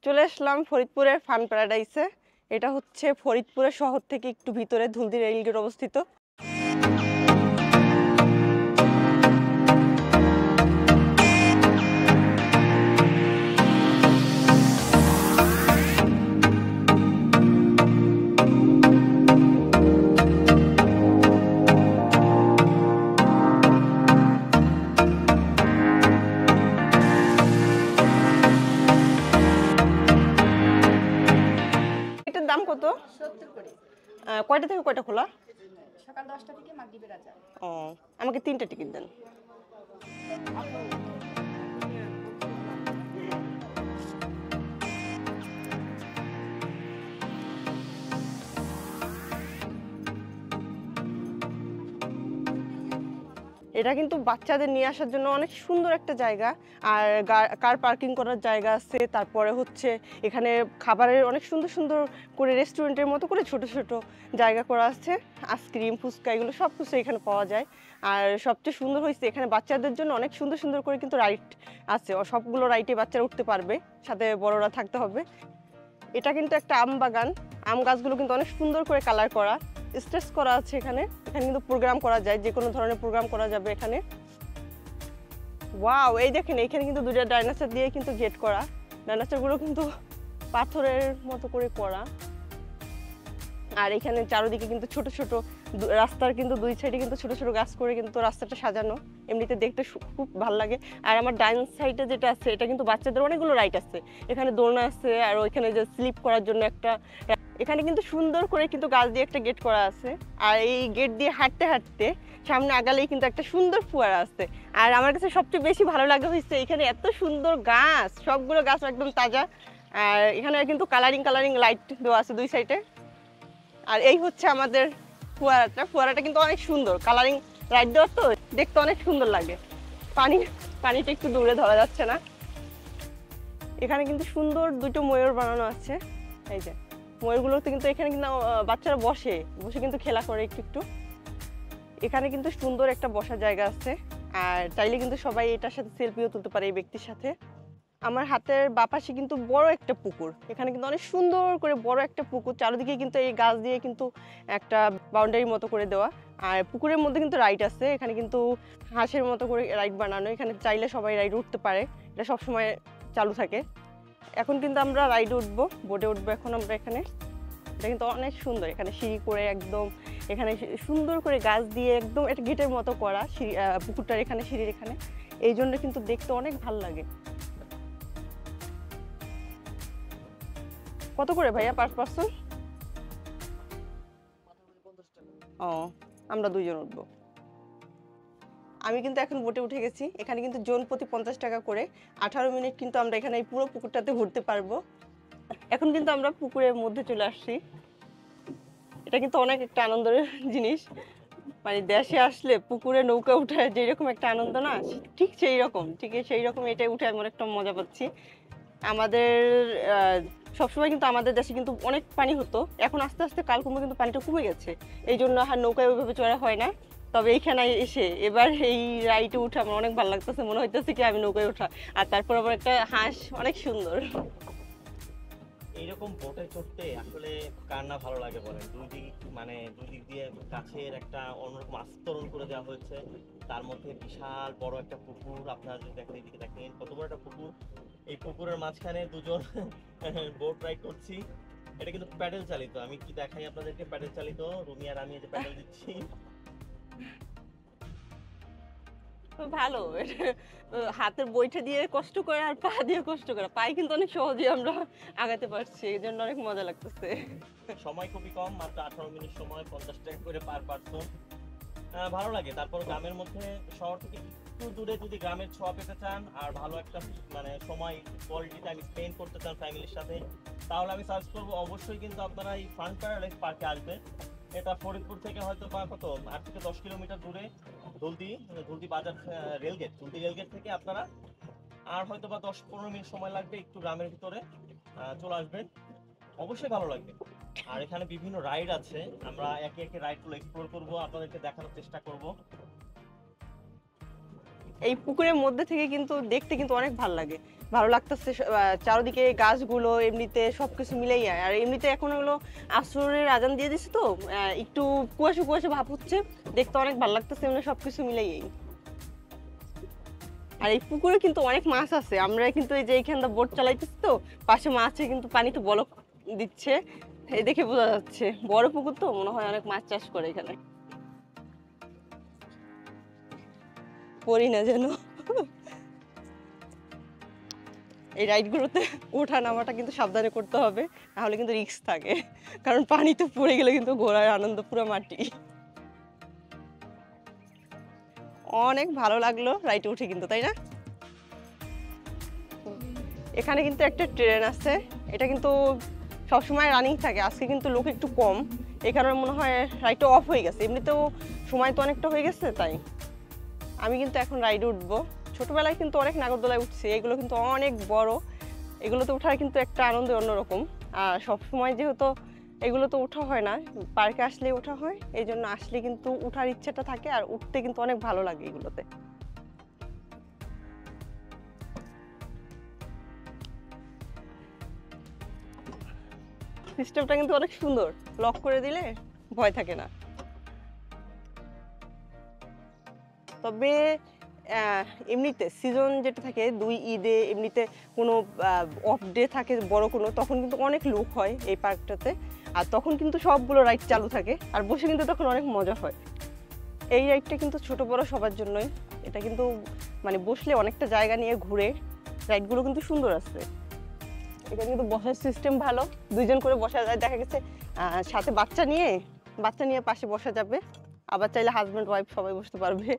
চলে আসলাম ফরিদপুরের ফান প্যারাডাইসে। এটা হচ্ছে ফরিদপুরের শহর থেকে একটু ভিতরে ধুলদি রেলগেট অবস্থিত। দাম কত? 70 করে। কয়টা থেকে কয়টা খোলা? সকাল 10টা থেকে মাগরিবের আজান। ও, আমাকে 3টা টিকিট দেন। এটা কিন্তু বাচ্চাদের নিয়ে আসার জন্য অনেক সুন্দর একটা জায়গা। আর কার পার্কিং করার জায়গা আছে। তারপরে হচ্ছে এখানে খাবারের অনেক সুন্দর সুন্দর করে রেস্টুরেন্টের মতো করে ছোট ছোট জায়গা করা আছে। আইসক্রিম, ফুচকা এগুলো সব কিছু এখানে পাওয়া যায়। আর সবচেয়ে সুন্দর হয়েছে এখানে বাচ্চাদের জন্য অনেক সুন্দর সুন্দর করে কিন্তু রাইড আছে। সবগুলো রাইডে বাচ্চারা উঠতে পারবে, সাথে বড়রা থাকতে হবে। এটা কিন্তু একটা আম বাগান। আম গাছগুলো কিন্তু অনেক সুন্দর করে কালার করা, স্টেজ করা আছে। এখানে কিন্তু প্রোগ্রাম করা যায়, যে কোনো ধরনের প্রোগ্রাম করা যাবে এখানে। ওয়াও, এই দেখেন এখানে কিন্তু দুইটা ডাইনোসর দিয়ে কিন্তু গেট করা। ডাইনোসরগুলো কিন্তু পাথরের মতো করে করা। আর এখানে চারদিকে কিন্তু ছোট ছোট রাস্তার কিন্তু দুই সাইডে কিন্তু ছোট ছোট গাছ করে কিন্তু রাস্তাটা সাজানো। এমনিতে দেখতে খুব ভালো লাগে। আর আমার ডাইন সাইডে যেটা আছে এটা কিন্তু বাচ্চাদের অনেকগুলো রাইড আছে। এখানে দোলনা আছে, আর ওইখানে যে স্লিপ করার জন্য একটা, এখানে কিন্তু সুন্দর করে কিন্তু গাছ দিয়ে একটা গেট করা আছে। আর এই গেট দিয়ে হাঁটতে হাঁটতে সামনে আগালেই কিন্তু একটা সুন্দর ফুয়ারা আছে। আর আমার কাছে সবচেয়ে বেশি ভালো লাগে হয়েছে এখানে এত সুন্দর গাছ, সবগুলো গাছ একদম তাজা। আর এখানে কিন্তু কালারিং লাইট দেওয়া আছে দুই সাইডে। আর এই হচ্ছে আমাদের ফুয়ারাটা কিন্তু অনেক সুন্দর, কালারিং লাইট দেওয়া তো দেখতে অনেক সুন্দর লাগে। পানিটা একটু দূরে ধরা যাচ্ছে না। এখানে কিন্তু সুন্দর দুটো ময়ূর বানানো আছে। এই যে ময়ূরগুলোতে কিন্তু এখানে কিন্তু বাচ্চারা বসে কিন্তু খেলা করে একটু একটু। এখানে কিন্তু সুন্দর একটা বসার জায়গা আছে। আর চাইলে কিন্তু সবাই এটার সাথে সেলফিও তুলতে পারে এই ব্যক্তির সাথে। আমার হাতের বাপাশে কিন্তু বড় একটা পুকুর। এখানে কিন্তু অনেক সুন্দর করে বড় একটা পুকুর, চারিদিকে কিন্তু এই গাছ দিয়ে কিন্তু একটা বাউন্ডারির মতো করে দেওয়া। আর পুকুরের মধ্যে কিন্তু রাইড আছে। এখানে কিন্তু হাঁসের মতো করে রাইড বানানো। এখানে চাইলে সবাই রাইড উঠতে পারে, এটা সবসময় চালু থাকে। এখন কিন্তু আমরা রাইডে উঠবো, বোটে উঠবো এখন আমরা এখানে। এটা কিন্তু অনেক সুন্দর, এখানে সিঁড়ি করে একদম, এখানে সুন্দর করে গাছ দিয়ে একদম একটা গেটের মতো করা সিঁড়ি, পুকুরটার এখানে সিঁড়ির এখানে। এই জন্য কিন্তু দেখতে অনেক ভালো লাগে। কত করে ভাইয়া পার পার্সন? ও, আমরা দুইজন উঠবো। আমি কিন্তু এখন বোটে উঠে গেছি। এখানে কিন্তু জন প্রতি 50 টাকা করে, 18 মিনিট কিন্তু আমরা এখানে এই পুরো পুকুরটাতে ঘুরতে পারবো। এখন কিন্তু আমরা পুকুরের মধ্যে চলে আসছি। এটা কিন্তু অনেক একটা আনন্দের জিনিস। মানে দেশে আসলে পুকুরে নৌকা উঠে যেরকম একটা আনন্দ না, ঠিক সেই রকম এটা উঠে আমি অনেকটা মজা পাচ্ছি। আমাদের সবসময় কিন্তু আমাদের দেশে কিন্তু অনেক পানি হতো, এখন আস্তে আস্তে কালক্রমে কিন্তু পানিটা কমে গেছে। এই জন্য আর নৌকায় ওইভাবে চড়া হয় না। তবে এইখানে এসে এবার এই রাইডে উঠে আমার অনেক ভালো লাগতেছে, মনে হইতেছে কি আমি নৌকায় ওঠা। আর তারপর আবার একটা হাঁস, অনেক সুন্দর। এইরকম বোটে চড়তে আসলে কার না ভালো লাগে বলেন। দুই দিক দিয়ে গাছের একটা অন্যরকম আস্তরণ করে দেওয়া হয়েছে। তার মধ্যে বিশাল বড় একটা পুকুর, আপনারা যদি দেখেন এদিকে দেখেন কত বড় একটা পুকুর। এই পুকুরের মাঝখানে দুজন বোট রাইড করছি। এটা কিন্তু প্যাডেল চালিত। আমি কি দেখাই আপনাদেরকে, প্যাডেল চালিত। রুমি আর আমি এই যে প্যাডেল দিচ্ছি। ভালো, হাতের বইটা দিয়ে কষ্ট করে আর পা দিয়ে কষ্ট করে, পায়ে কিন্তু অনেক সহজে আমরা আগাতে পারছি, এই জন্য অনেক মজা লাগতেছে। সময় খুবই কম, মাত্র 18 মিনিট সময়, 50 টাকা করে পার পার্সন। ভালো লাগে। তারপর গ্রামের মধ্যে, শহর থেকে একটু দূরে যদি গ্রামের ছোঁয়া পেতে চান আর ভালো একটা সময় কোয়ালিটি টাইম স্পেন্ড করতে চান ফ্যামিলির সাথে, তাহলে আমি সার্চ করবো অবশ্যই কিন্তু আপনারা এই ফান প্যারাডাইস পার্কে আসবেন। এটা ফরিদপুর থেকে হয়তো বা কত 8 থেকে 10 কিলোমিটার দূরে। ধুলদি বাজার ধুলদি রেলগেট থেকে আপনারা আর হয়তো বা 10-15 মিনিট সময় লাগবে, একটু গ্রামের ভিতরে চলে আসবেন, অবশ্যই ভালো লাগবে। আর এখানে বিভিন্ন রাইড আছে, আমরা একে একে রাইডগুলো এক্সপ্লোর করব, আপনাদেরকে দেখানোর চেষ্টা করব। এই পুকুরের মধ্যে থেকে কিন্তু দেখতে কিন্তু অনেক ভালো লাগে, ভালো লাগতেছে। চারদিকে গাছগুলো এমনিতে সবকিছু মিলেই যায়। আর এমনিতে এখন হলো আসরের আজান দিয়ে দিচ্ছে তো একটু কুয়াশা কুয়াশা ভাব হচ্ছে, দেখতে অনেক ভালো লাগতেছে, এমনি সবকিছু মিলেই। আর এই পুকুরে কিন্তু অনেক মাছ আছে, আমরা কিন্তু এই যে এইখানটা বোট চালাইতেছি তো পাশে মাছে কিন্তু পানিতে বলক দিচ্ছে, এই দেখে বোঝা যাচ্ছে বড় পুকুর তো মনে হয় অনেক মাছ চাষ করে এখানে। পড়ি না যেন। এই রাইডগুলোতে ওঠা নামাটা কিন্তু সাবধানে করতে হবে, নাহলে কিন্তু রিস্ক থাকে, কারণ পানিতে পড়ে গেলে কিন্তু ঘোরার আনন্দ পুরো মাটি। অনেক ভালো লাগলো রাইডে উঠে কিন্তু, তাই না? এখানে কিন্তু একটা ট্রেন আছে, এটা কিন্তু সবসময় রানিং থাকে, আজকে কিন্তু লোক একটু কম, এই কারণে মনে হয় রাইডটা অফ হয়ে গেছে। এমনিতেও সময় তো অনেকটা হয়ে গেছে, তাই আমি কিন্তু এখন রাইডে উঠবো। ছোটবেলায় কিন্তু অনেক নাগরদোলায় উঠছি, এগুলো কিন্তু অনেক বড়, এগুলোতে ওঠার কিন্তু একটা আনন্দ অন্যরকম। আর সবসময় যেহেতু এগুলোতে ওঠা হয় না, পার্কে আসলে ওঠা হয়, এই জন্য আসলে কিন্তু উঠার ইচ্ছাটা থাকে, আর উঠতে কিন্তু অনেক ভালো লাগে এগুলোতে। সিস্টেমটা কিন্তু অনেক সুন্দর, লক করে দিলে ভয় থাকে না। তবে এমনিতে সিজন যেটা থাকে দুই ঈদে, এমনিতে কোনো অফ ডে থাকে বড় কোনো, তখন কিন্তু অনেক লোক হয় এই পার্কটাতে, আর তখন কিন্তু সবগুলো রাইড চালু থাকে, আর বসে কিন্তু তখন অনেক মজা হয়। এই রাইডটা কিন্তু ছোট বড় সবার জন্যই, এটা কিন্তু মানে বসলে অনেকটা জায়গা নিয়ে ঘুরে, রাইডগুলো কিন্তু সুন্দর আছে। এখানে কিন্তু বসার সিস্টেম ভালো, দুইজন করে বসা যায়, দেখা গেছে সাথে বাচ্চা নিয়ে পাশে বসা যাবে, আবার চাইলে হাজব্যান্ড ওয়াইফ সবাই বসতে পারবে।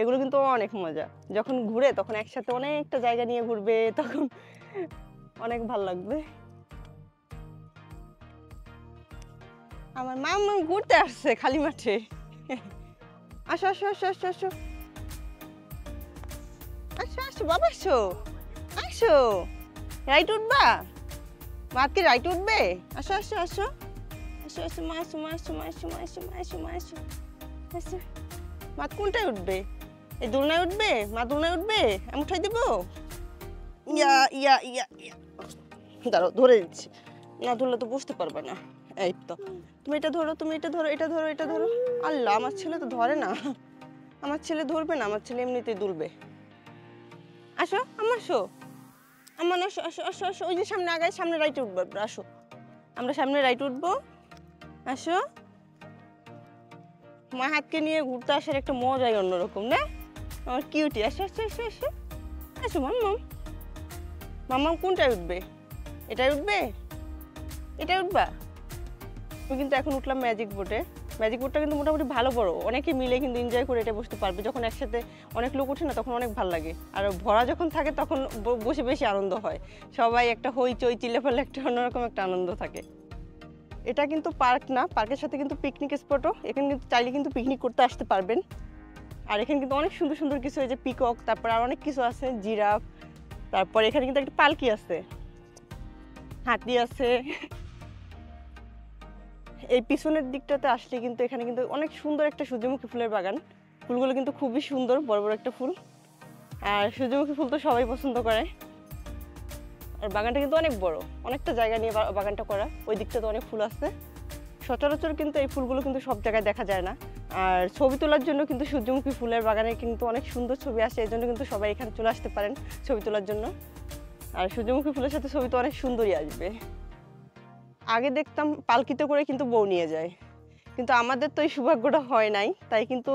এগুলো কিন্তু অনেক মজা, যখন ঘুরে তখন একসাথে অনেকটা জায়গা নিয়ে ঘুরবে, তখন অনেক ভালো লাগবে। আমার মা ঘুরতে আসছে খালি মাঠে। আসো আসো আসো আসো আসো আসো আসো বাবা, আসো আসো, রাইট উঠবা? মাকে রাইট উঠবে? আসো আসো আসো আসো আসো, মা আসো মা আসো মা আসো মা আসো মা আসো মা আসো আসো। মা কোনটায় উঠবে? এই দোলনায় উঠবে? মা দোলনায় উঠবে? আমি উঠাই দেবো? ইয়া ইয়া ইয়া ইয়া, দাঁড়াও ধরে দিচ্ছি, না ধরলে তো বুঝতে পারবে না। এই তো, তুমি এটা ধরো, তুমি এটা ধরো, এটা ধরো, এটা ধরো। আল্লাহ, আমার ছেলে তো ধরে না, আমার ছেলে ধরবে না, আমার ছেলে এমনিতেই দুলবে। আসো আমার, আসো আমার, আসো আসো আসো আসো, ওই যে সামনে আগায়, সামনে রাইটে উঠবো, আসো আমরা সামনে রাইটে উঠবো, আসো। মা হাতকে নিয়ে ঘুরতে আসার একটা মজাই অন্যরকম না? আমার কিউটি, আসো আসো আসো আসো আসো। মাম্মাম, মাম্মাম কোনটায় উঠবে? এটাই উঠবে? এটাই উঠবা? আমি কিন্তু এখন উঠলাম ম্যাজিক বোটে। ম্যাজিক বোটটা কিন্তু মোটামুটি ভালো বড়, অনেকে মিলে কিন্তু এনজয় করে এটা বসতে পারবে। যখন একসাথে অনেক লোক ওঠে না তখন অনেক ভালো লাগে, আর ভরা যখন থাকে তখন বসে বেশি আনন্দ হয়, সবাই একটা হইচই চিল্লাপাল্লা, একটা অন্যরকম একটা আনন্দ থাকে। এটা কিন্তু পার্ক না, পার্কের সাথে কিন্তু পিকনিক স্পটও, এখানে কিন্তু চাইলে কিন্তু পিকনিক করতে আসতে পারবেন। আর এখানে কিন্তু অনেক সুন্দর সুন্দর কিছু, এই যে পিকক, তারপর আর অনেক কিছু আছে, জিরাফ, তারপর এখানে কিন্তু একটা পালকি আছে, হাতি আছে। এই পিছনের দিকটাতে আসলে কিন্তু এখানে কিন্তু অনেক সুন্দর একটা সূর্যমুখী ফুলের বাগান, ফুলগুলো কিন্তু খুবই সুন্দর, বড় বড় একটা ফুল, আর সূর্যমুখী ফুল তো সবাই পছন্দ করে। আর বাগানটা কিন্তু অনেক বড়, অনেকটা জায়গা নিয়ে বাগানটা করা, ওই দিকটাতে অনেক ফুল আছে। সচরাচর কিন্তু এই ফুলগুলো কিন্তু সব জায়গায় দেখা যায় না, আর ছবি তোলার জন্য কিন্তু সূর্যমুখী ফুলের বাগানে কিন্তু অনেক সুন্দর ছবি আসে, এই জন্য কিন্তু সবাই এখানে চলে আসতে পারেন ছবি তোলার জন্য। আর সূর্যমুখী ফুলের সাথে ছবি তো অনেক সুন্দরই আসবে। আগে দেখতাম পালকিতে করে কিন্তু বউ নিয়ে যায়, কিন্তু আমাদের তো এই সৌভাগ্যটা হয় নাই, তাই কিন্তু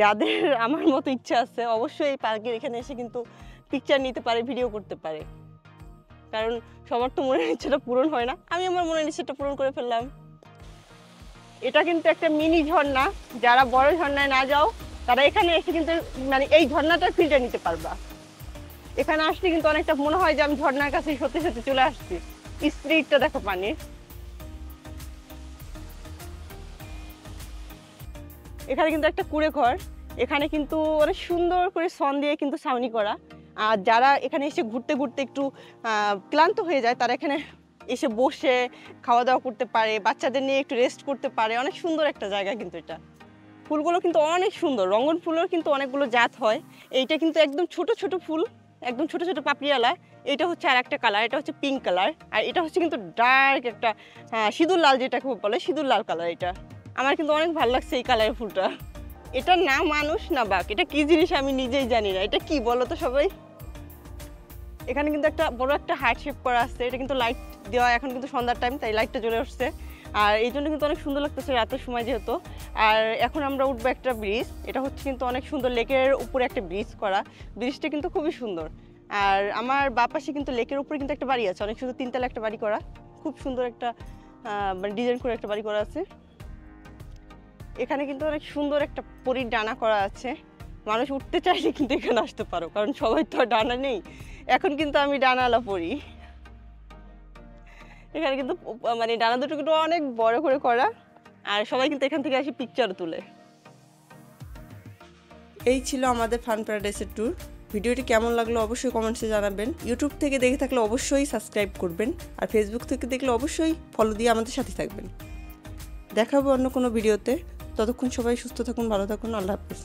যাদের আমার মতো ইচ্ছা আছে অবশ্যই এই পার্কের এখানে এসে কিন্তু পিকচার নিতে পারে, ভিডিও করতে পারে, কারণ সবার তো মনের ইচ্ছাটা পূরণ হয় না, আমি আমার মনের ইচ্ছাটা পূরণ করে ফেললাম। এটা কিন্তু একটা মিনি ঝর্ণা, যারা বড় ঝর্ণায় না যাও তারা এখানে এসে কিন্তু মানে এই ঝর্ণাটার ফিলটা নিতে পারবা। এখানে আসলে কিন্তু অনেকটা মনে হয় যে আমি ঝর্ণার কাছে সত্যি সত্যি চলে আসছি। স্পিডটা দেখো পানির। এখানে কিন্তু একটা কুঁড়ে ঘর, এখানে কিন্তু অনেক সুন্দর করে সন দিয়ে কিন্তু ছাউনি করা, আর যারা এখানে এসে ঘুরতে ঘুরতে একটু ক্লান্ত হয়ে যায় তারা এখানে এসে বসে খাওয়া দাওয়া করতে পারে, বাচ্চাদের নিয়ে একটু রেস্ট করতে পারে, অনেক সুন্দর একটা জায়গা কিন্তু এটা। ফুলগুলো কিন্তু অনেক সুন্দর, রঙন ফুলের কিন্তু অনেকগুলো জাত হয়। এইটা কিন্তু একদম ছোট ছোট ফুল, একদম ছোট ছোট পাপড়িওয়ালা। এটা হচ্ছে আর একটা কালার, এটা হচ্ছে পিঙ্ক কালার, আর এটা হচ্ছে কিন্তু ডার্ক একটা সিঁদুর লাল, যেটাকে বলে সিঁদুর লাল কালার। এটা আমার কিন্তু অনেক ভালো লাগছে এই কালারের ফুলটা। এটা না মানুষ না বাঘ, এটা কি জিনিস আমি নিজেই জানি না। এটা কি বলো তো সবাই? এখানে কিন্তু একটা বড় একটা হার্ট শেপ করা আছে, এটা কিন্তু লাইট দেওয়া, এখন কিন্তু সন্ধ্যার টাইম তাই লাইটটা জ্বলে আসছে, আর এই জন্য কিন্তু অনেক সুন্দর লাগতেছে রাতের সময় যেহেতু। আর এখন আমরা উঠবো একটা ব্রিজ, এটা হচ্ছে কিন্তু অনেক সুন্দর, লেকের উপরে একটা ব্রিজ করা, ব্রিজটা কিন্তু খুবই সুন্দর। আর আমার বাঁ পাশে কিন্তু লেকের উপরে কিন্তু একটা বাড়ি আছে, অনেক সুন্দর, 3 তলা একটা বাড়ি করা, খুব সুন্দর একটা মানে ডিজাইন করে একটা বাড়ি করা আছে। এখানে কিন্তু অনেক সুন্দর একটা পরীর ডানা করা আছে, মানুষ উঠতে চাইলে কিন্তু এখানে আসতে পারো, কারণ সবাই তো আর ডানা নেই। এখন কিন্তু আমি ডানাওয়ালা পরি। এখানে কিন্তু মানে ডানা দুটো কিন্তু অনেক বড় করে করা, আর সবাই কিন্তু এখান থেকে এসে পিকচার তুলে। এই ছিল আমাদের ফান প্যারাডাইসের ট্যুর। ভিডিওটি কেমন লাগলো অবশ্যই কমেন্টসে জানাবেন। ইউটিউব থেকে দেখে থাকলে অবশ্যই সাবস্ক্রাইব করবেন, আর ফেসবুক থেকে দেখলে অবশ্যই ফলো দিয়ে আমাদের সাথে থাকবেন। দেখা হবে অন্য কোনো ভিডিওতে। ততক্ষণ সবাই সুস্থ থাকুন, ভালো থাকুন, আল্লাহ হাফেজ।